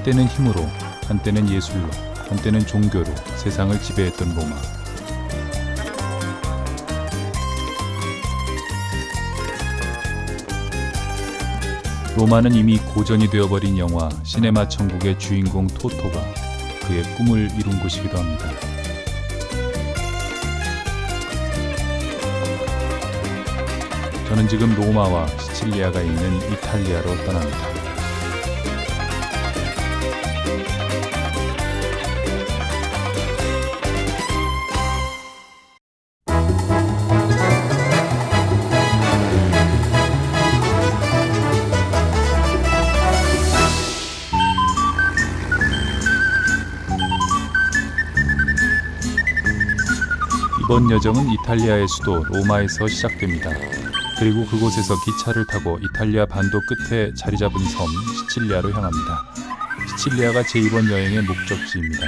한때는 힘으로, 한때는 예술로, 한때는 종교로 세상을 지배했던 로마. 로마는 이미 고전이 되어버린 영화 시네마 천국의 주인공 토토가 그의 꿈을 이룬 곳이기도 합니다. 저는 지금 로마와 시칠리아가 있는 이탈리아로 떠납니다. 이번 여정은 이탈리아의 수도 로마에서 시작됩니다. 그리고 그곳에서 기차를 타고 이탈리아 반도 끝에 자리 잡은 섬 시칠리아로 향합니다. 시칠리아가 제 이번 여행의 목적지입니다.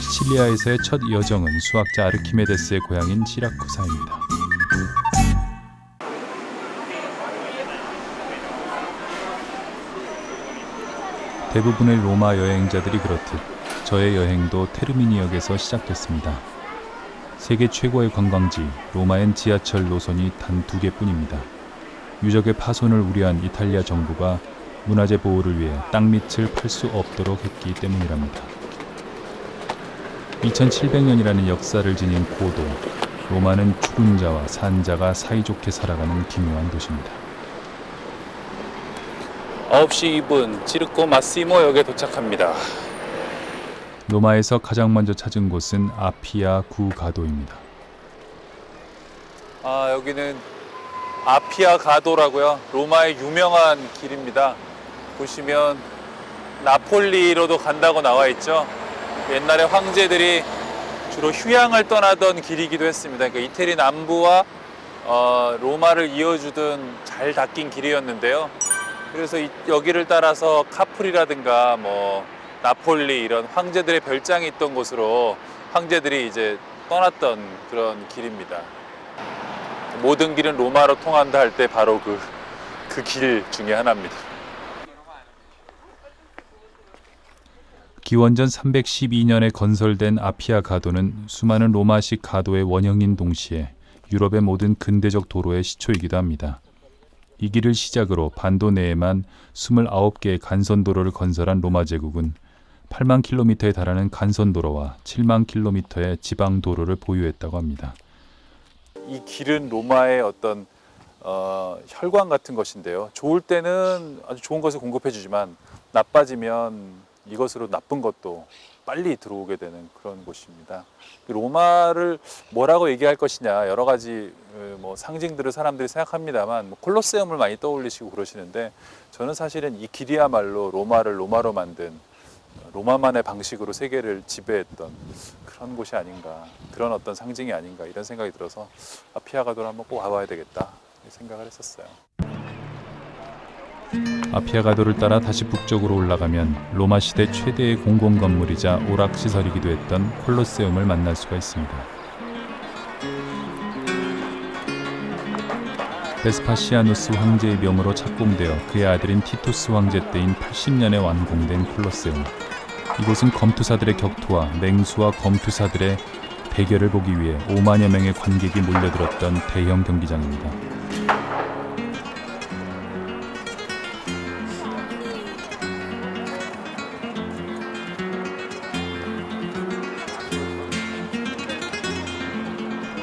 시칠리아에서의 첫 여정은 수학자 아르키메데스의 고향인 시라쿠사입니다. 대부분의 로마 여행자들이 그렇듯 저의 여행도 테르미니역에서 시작됐습니다. 세계 최고의 관광지 로마엔 지하철 노선이 단 2개뿐입니다. 유적의 파손을 우려한 이탈리아 정부가 문화재 보호를 위해 땅밑을 팔 수 없도록 했기 때문이랍니다. 2700년이라는 역사를 지닌 고도, 로마는 죽은 자와 산 자가 사이좋게 살아가는 기묘한 도시입니다. 9시 2분 지르코 마시모역에 도착합니다. 로마에서 가장 먼저 찾은 곳은 아피아 구 가도입니다. 여기는 아피아 가도라고요. 로마의 유명한 길입니다. 보시면 나폴리로도 간다고 나와 있죠. 옛날에 황제들이 주로 휴양을 떠나던 길이기도 했습니다. 그러니까 이태리 남부와 로마를 이어주던 잘 닦인 길이었는데요. 그래서 여기를 따라서 카프리라든가 나폴리 이런 황제들의 별장이 있던 곳으로 황제들이 이제 떠났던 그런 길입니다. 모든 길은 로마로 통한다 할 때 바로 그 길 중에 하나입니다. 기원전 312년에 건설된 아피아 가도는 수많은 로마식 가도의 원형인 동시에 유럽의 모든 근대적 도로의 시초이기도 합니다. 이 길을 시작으로 반도 내에만 29개의 간선도로를 건설한 로마 제국은 8만 킬로미터에 달하는 간선도로와 7만 킬로미터의 지방도로를 보유했다고 합니다. 이 길은 로마의 어떤 혈관 같은 것인데요. 좋을 때는 아주 좋은 것을 공급해주지만 나빠지면 이것으로 나쁜 것도 빨리 들어오게 되는 그런 곳입니다. 로마를 뭐라고 얘기할 것이냐 여러 가지 상징들을 사람들이 생각합니다만 콜로세움을 많이 떠올리시고 그러시는데 저는 사실은 이 길이야말로 로마를 로마로 만든 로마만의 방식으로 세계를 지배했던 그런 곳이 아닌가, 그런 어떤 상징이 아닌가 이런 생각이 들어서 아피아 가도를 한번 꼭 와봐야 되겠다 생각을 했었어요. 아피아 가도를 따라 다시 북쪽으로 올라가면 로마 시대 최대의 공공건물이자 오락시설이기도 했던 콜로세움을 만날 수가 있습니다. 베스파시아누스 황제의 명으로 착공되어 그의 아들인 티투스 황제 때인 80년에 완공된 콜로세움. 이곳은 검투사들의 격투와 맹수와 검투사들의 대결을 보기 위해 5만여 명의 관객이 몰려들었던 대형 경기장입니다.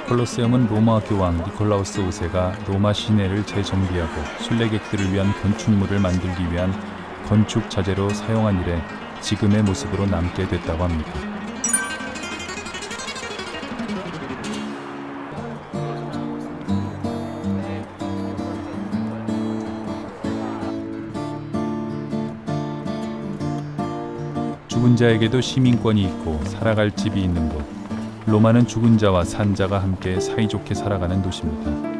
콜로세움은 로마 교황 니콜라우스 5세가 로마 시내를 재정비하고 순례객들을 위한 건축물을 만들기 위한 건축 자재로 사용한 이래 지금의 모습으로 남게 됐다고 합니다. 죽은 자에게도 시민권이 있고 살아갈 집이 있는 곳. 로마는 죽은 자와 산 자가 함께 사이좋게 살아가는 도시입니다.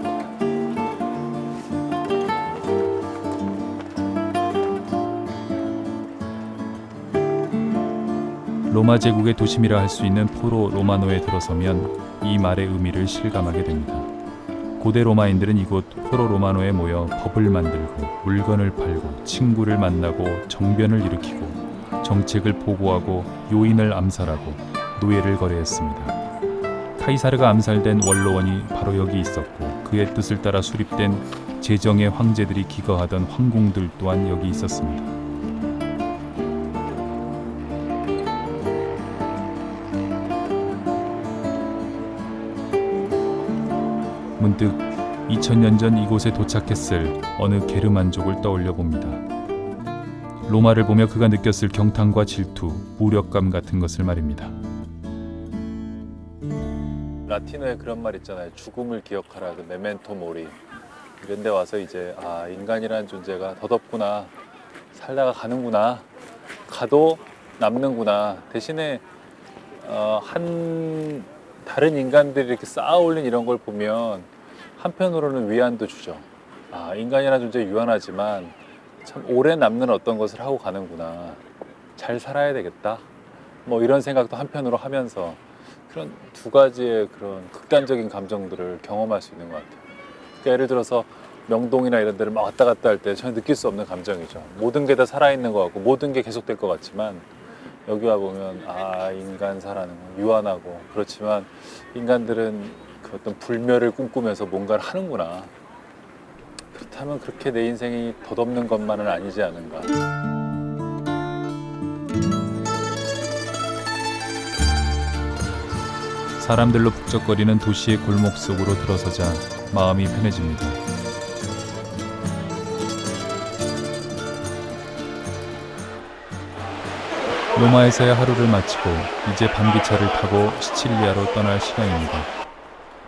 로마 제국의 도심이라 할 수 있는 포로 로마노에 들어서면 이 말의 의미를 실감하게 됩니다. 고대 로마인들은 이곳 포로 로마노에 모여 법을 만들고 물건을 팔고 친구를 만나고 정변을 일으키고 정책을 보고하고 요인을 암살하고 노예를 거래했습니다. 카이사르가 암살된 원로원이 바로 여기 있었고 그의 뜻을 따라 수립된 제정의 황제들이 기거하던 황궁들 또한 여기 있었습니다. 문득 2000년 전 이곳에 도착했을 어느 게르만족을 떠올려 봅니다. 로마를 보며 그가 느꼈을 경탄과 질투, 무력감 같은 것을 말입니다. 라틴어에 그런 말 있잖아요. 죽음을 기억하라, 그 메멘토 모리. 이런 데 와서 이제 인간이라는 존재가 덧없구나, 살다가 가는구나, 가도 남는구나. 대신에 다른 인간들이 이렇게 쌓아 올린 이런 걸 보면 한편으로는 위안도 주죠. 인간이라는 존재 유한하지만 참 오래 남는 어떤 것을 하고 가는구나, 잘 살아야 되겠다, 뭐 이런 생각도 한편으로 하면서 그런 두 가지의 그런 극단적인 감정들을 경험할 수 있는 것 같아요. 그러니까 예를 들어서 명동이나 이런 데를 막 왔다 갔다 할 때 전혀 느낄 수 없는 감정이죠. 모든 게 다 살아있는 것 같고 모든 게 계속될 것 같지만 여기 와 보면 인간 사라는 건 유한하고, 그렇지만 인간들은 그 어떤 불멸을 꿈꾸면서 뭔가를 하는구나. 그렇다면 그렇게 내 인생이 덧없는 것만은 아니지 않은가. 사람들로 북적거리는 도시의 골목 속으로 들어서자 마음이 편해집니다. 로마에서의 하루를 마치고 이제 밤기차를 타고 시칠리아로 떠날 시간입니다.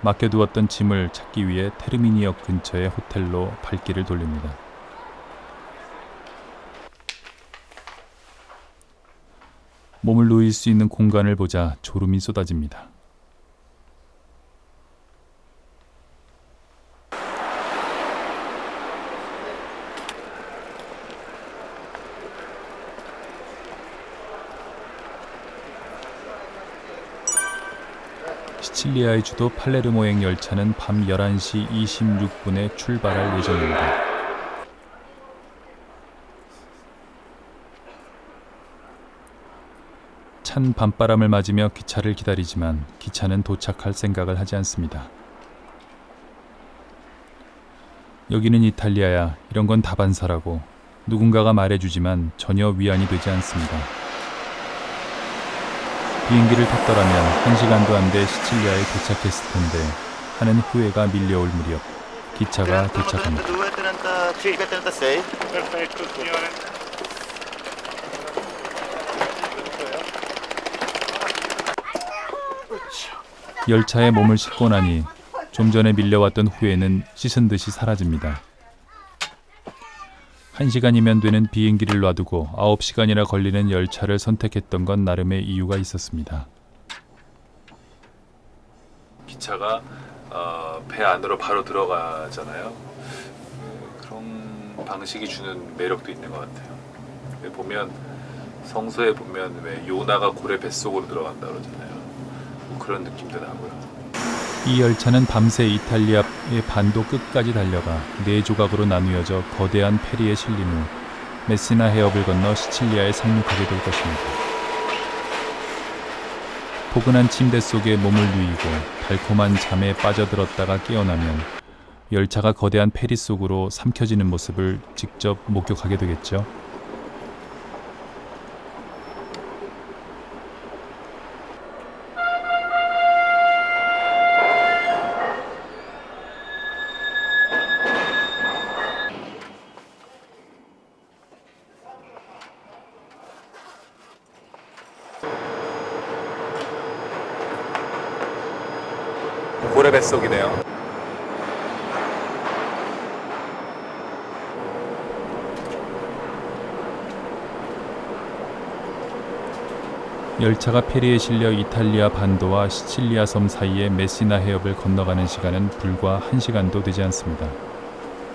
맡겨두었던 짐을 찾기 위해 테르미니역 근처의 호텔로 발길을 돌립니다. 몸을 누일 수 있는 공간을 보자 졸음이 쏟아집니다. 시칠리아의 주도 팔레르모행 열차는 밤 11시 26분에 출발할 예정입니다. 찬 밤바람을 맞으며 기차를 기다리지만 기차는 도착할 생각을 하지 않습니다. 여기는 이탈리아야, 이런 건 다반사라고 누군가가 말해주지만 전혀 위안이 되지 않습니다. 비행기를 탔더라면 1시간도 안 돼 시칠리아에 도착했을 텐데 하는 후회가 밀려올 무렵 기차가 도착합니다. 열차에 몸을 싣고 나니 좀 전에 밀려왔던 후회는 씻은 듯이 사라집니다. 1시간이면 되는 비행기를 놔두고 9시간이나 걸리는 열차를 선택했던 건 나름의 이유가 있었습니다. 기차가 배 안으로 바로 들어가잖아요. 그런 방식이 주는 매력도 있는 것 같아요. 보면 성서에 보면 왜 요나가 고래 뱃속으로 들어간다 그러잖아요. 뭐 그런 느낌도 나고요. 이 열차는 밤새 이탈리아의 반도 끝까지 달려가 4조각으로 나누어져 거대한 페리에 실린 후 메시나 해협을 건너 시칠리아에 상륙하게 될 것입니다. 포근한 침대 속에 몸을 누이고 달콤한 잠에 빠져들었다가 깨어나면 열차가 거대한 페리 속으로 삼켜지는 모습을 직접 목격하게 되겠죠. 고래 뱃속이네요. 열차가 페리에 실려 이탈리아 반도와 시칠리아 섬 사이의 메시나 해협을 건너가는 시간은 불과 1시간도 되지 않습니다.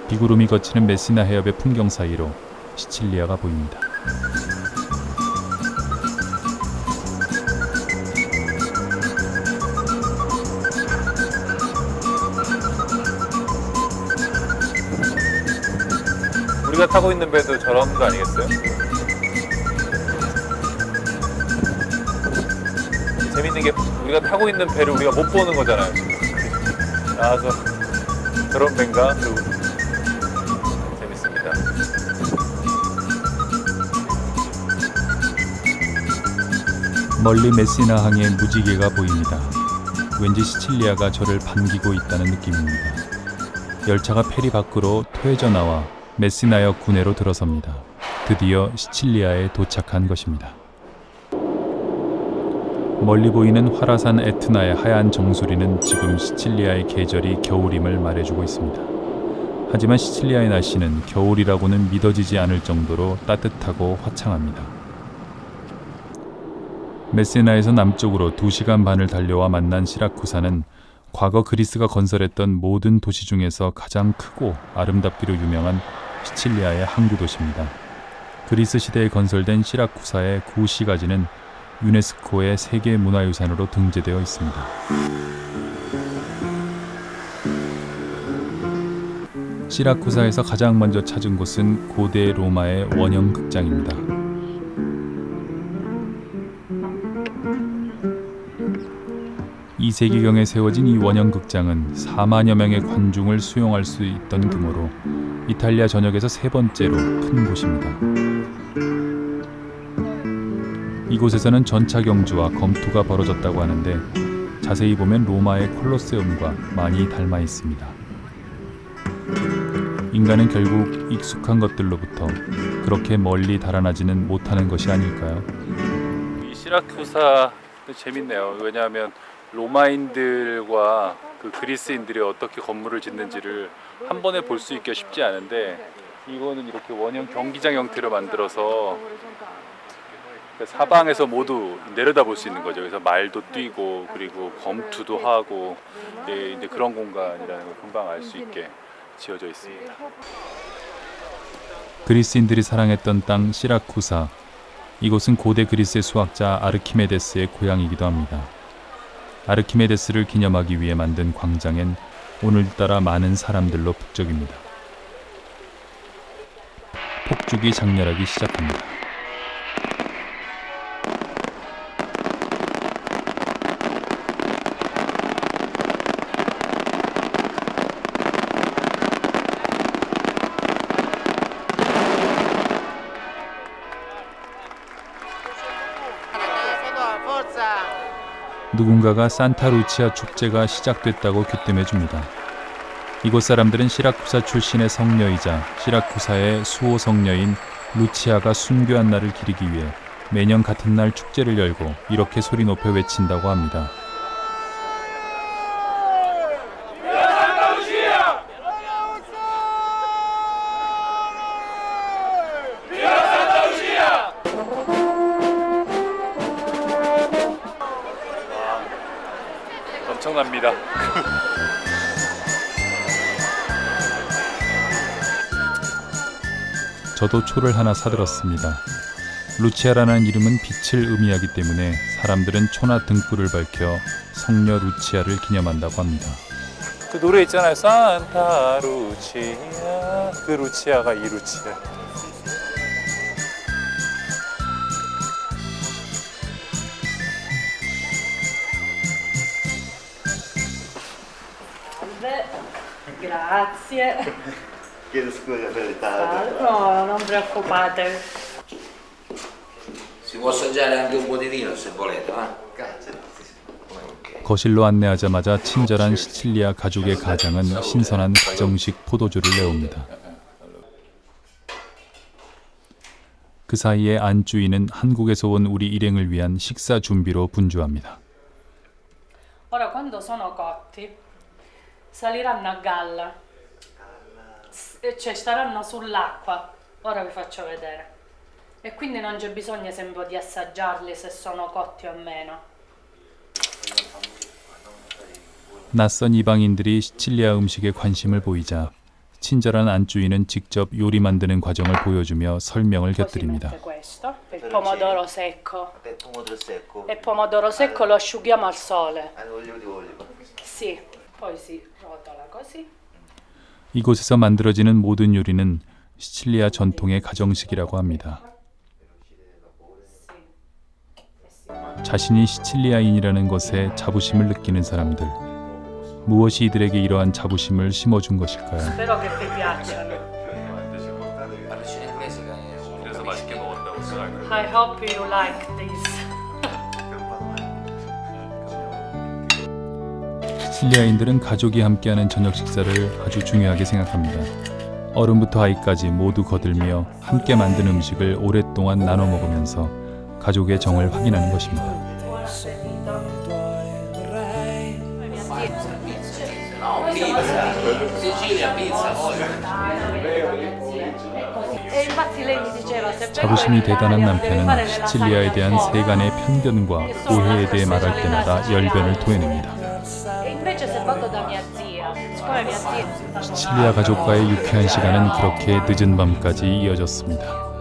비구름이 거치는 메시나 해협의 풍경 사이로 시칠리아가 보입니다. 우리가 타고 있는 배도 저런 거 아니겠어요? 있는 게 우리가 타고 있는 배를 우리가 못 보는 거잖아요. 나와서 저런 배인가? 재밌습니다. 멀리 메시나 항의 무지개가 보입니다. 왠지 시칠리아가 저를 반기고 있다는 느낌입니다. 열차가 페리 밖으로 퇴져 나와 메시나역 구내로 들어섭니다. 드디어 시칠리아에 도착한 것입니다. 멀리 보이는 화라산 에트나의 하얀 정수리는 지금 시칠리아의 계절이 겨울임을 말해주고 있습니다. 하지만 시칠리아의 날씨는 겨울이라고는 믿어지지 않을 정도로 따뜻하고 화창합니다. 메시나에서 남쪽으로 2시간 반을 달려와 만난 시라쿠사는 과거 그리스가 건설했던 모든 도시 중에서 가장 크고 아름답기로 유명한 시칠리아의 항구 도시입니다. 그리스 시대에 건설된 시라쿠사의 구시가지는 유네스코의 세계문화유산으로 등재되어 있습니다. 시라쿠사에서 가장 먼저 찾은 곳은 고대 로마의 원형 극장입니다. 2세기경에 세워진 이 원형 극장은 4만여 명의 관중을 수용할 수 있던 규모로 이탈리아 전역에서 3번째로 큰 곳입니다. 이곳에서는 전차 경주와 검투가 벌어졌다고 하는데 자세히 보면 로마의 콜로세움과 많이 닮아 있습니다. 인간은 결국 익숙한 것들로부터 그렇게 멀리 달아나지는 못하는 것이 아닐까요? 이 시라쿠사 재밌네요. 왜냐하면 로마인들과 그 그리스인들이 어떻게 건물을 짓는지를 한 번에 볼 수 있기가 쉽지 않은데 이거는 이렇게 원형 경기장 형태로 만들어서 사방에서 모두 내려다볼 수 있는 거죠. 그래서 말도 뛰고 그리고 검투도 하고 이제 그런 공간이라는 걸 금방 알 수 있게 지어져 있습니다. 그리스인들이 사랑했던 땅 시라쿠사. 이곳은 고대 그리스의 수학자 아르키메데스의 고향이기도 합니다. 아르키메데스를 기념하기 위해 만든 광장엔 오늘따라 많은 사람들로 북적입니다. 폭죽이 장렬하기 시작합니다. 누군가가 산타루치아 축제가 시작됐다고 귀띔해줍니다. 이곳 사람들은 시라쿠사 출신의 성녀이자 시라쿠사의 수호 성녀인 루치아가 순교한 날을 기리기 위해 매년 같은 날 축제를 열고 이렇게 소리 높여 외친다고 합니다. 엄청납니다. 저도 초를 하나 사들었습니다. 루치아라는 이름은 빛을 의미하기 때문에 사람들은 초나 등불을 밝혀 성녀 루치아를 기념한다고 합니다. 그 노래 있잖아요. 산타 루치아. 그 루치아가 이 루치아. Grazie. Chiedo scusa per ritardo. No, non preoccupate. Si può assaggiare anche un po' di vino se volete, Grazie. 거실로 안내하자마자 친절한 시칠리아 가족의 가장은 신선한 가정식 포도주를 내옵니다. 그 사이에 안주인은 한국에서 온 우리 일행을 위한 식사 준비로 분주합니다. Ora quando sono cotti saliranno a galla, cioè staranno sull'acqua. Ora vi faccio vedere. E quindi non c'è bisogno sempre di assaggiarli se sono cotti o meno. 낯선 이방인들이 시칠리아 음식에 관심을 보이자 친절한 안주인은 직접 요리 만드는 과정을 보여주며 설명을 곁들입니다. Questo, il pomodoro secco. Pomodoro secco. E pomodoro secco lo asciughiamo al sole. Olio di oliva. Sì, poi si rotola così. 이곳에서 만들어지는 모든 요리는 시칠리아 전통의 가정식이라고 합니다. Sì. 자신이 시칠리아인이라는 것에 자부심을 느끼는 사람들. 무엇이 이들에게 이러한 자부심을 심어준 것일까요? Spero che vi piacciono. Parlici in inglese che 그래서 맛있게 먹었다고 생각해요. I hope you like this. 시칠리아인들은 가족이 함께하는 저녁 식사를 아주 중요하게 생각합니다. 어른부터 아이까지 모두 거들며 함께 만든 음식을 오랫동안 나눠 먹으면서 가족의 정을 확인하는 것입니다. No, pizza. Sicilia, pizza, poi. E infatti lei mi diceva se 자부심이 대단한 남편은 시칠리아에 대한 세간의 편견과 오해에 대해 말할 때마다 열변을 토해냅니다. E invece se vado da mia zia, siccome mia zia 시칠리아 가족과의 유쾌한 시간은 그렇게 늦은 밤까지 이어졌습니다.